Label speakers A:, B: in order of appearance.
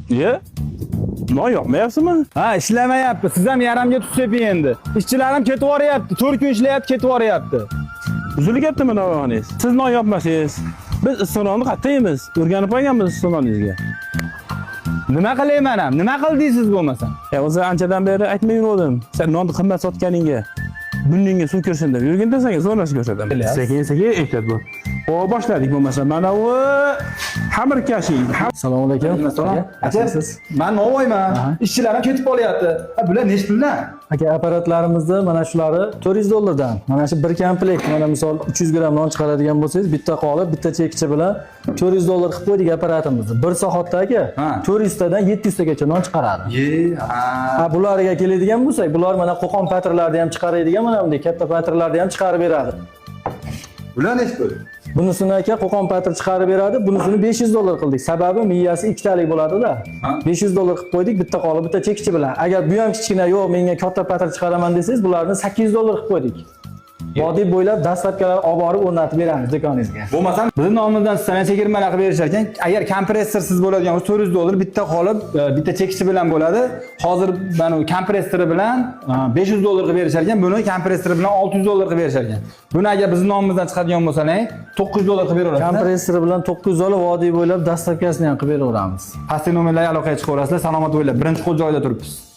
A: Ye? Non yoqmayapsizmi?
B: Ha, ishlamayapti. Siz ham yaramga tutseping endi. Ishchilarim ketib boryapti. 4 kun ishlayapti, ketib boryapti.
A: Uzilib ketdimi navoningiz? Siz non yopmasangiz, biz issiqnonni qattiq yeymiz. O'rganib qolganmiz issiqnoningizga.
B: Nima qilayman ham? Nima qildingiz bo'lmasa?
A: O'zi anchadan beri aytmay yurdim. Sen nonni qimmat sotganingga, bunningga suv kirsin deb yurganda senga zo'rlashib ko'rsataman. Sekin-sekin ehtiyot bo'l. Boshladik bo'lmasa mana bu xamirkashing.
C: Assalomu alaykum.
B: Aka, men Navoiyman. Ishchilarim ketib qolyapti. Ha, bular nech puldan?
C: Aka, apparatlarimizni mana shulari 400 dollardan. Mana shu bir komplekt, mana misol 300 gram non chiqaradigan bo'lsangiz, bitta qolib, bitta chekchi bilan 400 dollar qilib qo'ydik apparatimizni. 1 soatda aka 400 tadan 700 tagacha non chiqaradi. Ha, bularga keladigan bo'lsak, bular mana Qo'qon patrlarni ham chiqaradigan, mana bunday katta patrlarni ham chiqarib beradi.
B: Bular nech pul?
C: Bunisini aka Qo'qon patr chiqarib beradi, bunisini 500 dollar qildik. Sababi miyasi ikkitalik bo'ladi-da. 500 dollar qilib qo'ydik bitta qolib, bitta chekchi bilan. Agar bu ham kichkina, yo'q, menga katta patr chiqaraman desangiz, bularni 800 dollar qilib qo'ydik. Vodiy bo'ylab dastlabkilar olib borib o'rnatib beramiz do'koningizga.
B: Bo'lmasam, bizning nomimizdan sizlarga chegirmalar qilib berishar ekan. Agar kompressorsiz bo'ladigan bo'lsa 400 dollar bitta qolib, bitta chekchi bilan bo'ladi. Hozir mana kompressori bilan 500 dollar qilib berishar ekan. Buni kompressori bilan 600 dollar qilib berishar ekan. Buni agar bizning nomimizdan chiqadigan bo'lsalar, 900 dollar qilib beraverasiz.
C: Kompressori bilan 900 dollar vodiy bo'ylab dastlabkasini ham qilib beraveramiz.
B: Pastki nomerlarga aloqaga chiqaverasizlar. Salomat bo'linglar. Birinchi qo'l joyida turibmiz.